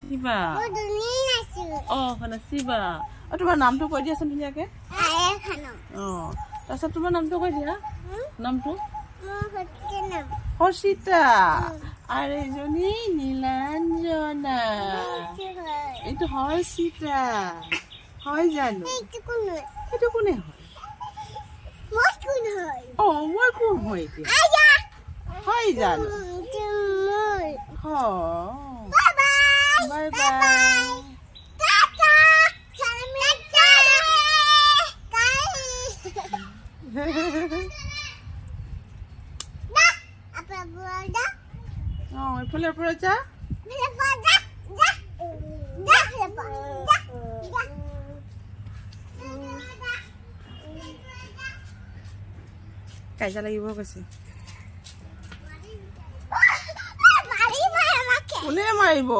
শিবা নাচিবা তোমাৰ নামটো কৈ দিয়াচোন ধুনীয়াকে তাৰপিছত তোমাৰ নামটো কৈ দিয়া নামটো হৰ্ষিতা আৰু এজনী নীলাঞ্জনা এইটো হৰ্ষিতা হয় জানো এইটো কোনে হয় মই কোন হয় এতিয়া হয় জানো বাই বাই এইফালে পৰা যা কাজিয়া লাগিব কৈছে কোনে মাৰিব